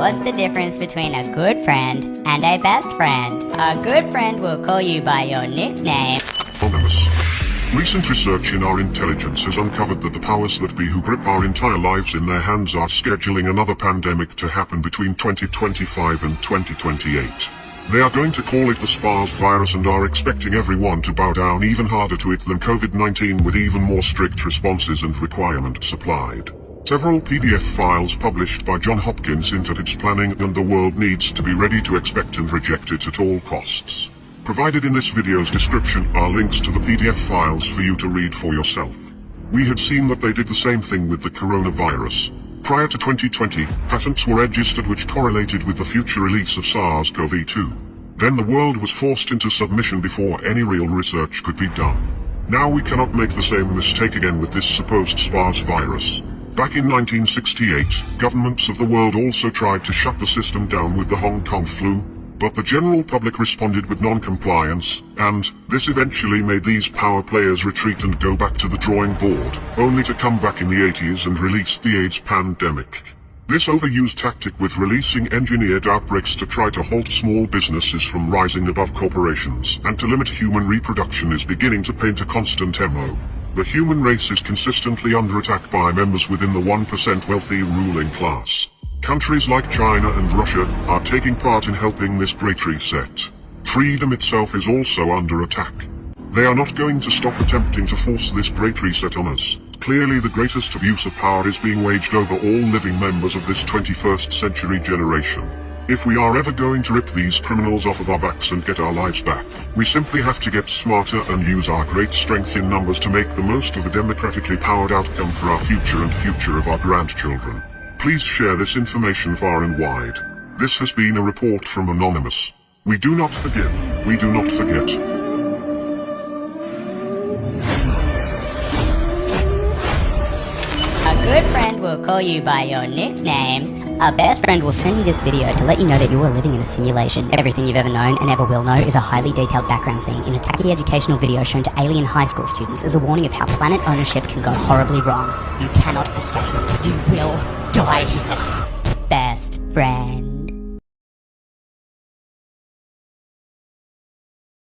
What's the difference between a good friend and a best friend? A good friend will call you by your nickname. Anonymous. Recent research in our intelligence has uncovered that the powers that be who grip our entire lives in their hands are scheduling another pandemic to happen between 2025 and 2028. They are going to call it the SPARS virus and are expecting everyone to bow down even harder to it than COVID-19, with even more strict responses and requirements applied. Several PDF files published by Johns Hopkins hint at its planning, and the world needs to be ready to expect and reject it at all costs. Provided in this video's description are links to the PDF files for you to read for yourself. We had seen that they did the same thing with the coronavirus. Prior to 2020, patents were registered which correlated with the future release of SARS-CoV-2. Then the world was forced into submission before any real research could be done. Now we cannot make the same mistake again with this supposed SPARS virus. Back in 1968, governments of the world also tried to shut the system down with the Hong Kong flu, but the general public responded with non-compliance, and this eventually made these power players retreat and go back to the drawing board, only to come back in the 80s and release the AIDS pandemic. This overused tactic with releasing engineered outbreaks to try to halt small businesses from rising above corporations and to limit human reproduction is beginning to paint a constant MO. The human race is consistently under attack by members within the 1% wealthy ruling class. Countries like China and Russia are taking part in helping this great reset. Freedom itself is also under attack. They are not going to stop attempting to force this great reset on us. Clearly the greatest abuse of power is being waged over all living members of this 21st century generation. If we are ever going to rip these criminals off of our backs and get our lives back, we simply have to get smarter and use our great strength in numbers to make the most of a democratically powered outcome for our future and future of our grandchildren. Please share this information far and wide. This has been a report from Anonymous. We do not forgive. We do not forget. A good friend will call you by your nickname. A best friend will send you this video to let you know that you are living in a simulation. Everything you've ever known and ever will know is a highly detailed background scene in a tacky educational video shown to alien high school students as a warning of how planet ownership can go horribly wrong. You cannot escape. You will die here. Best friend.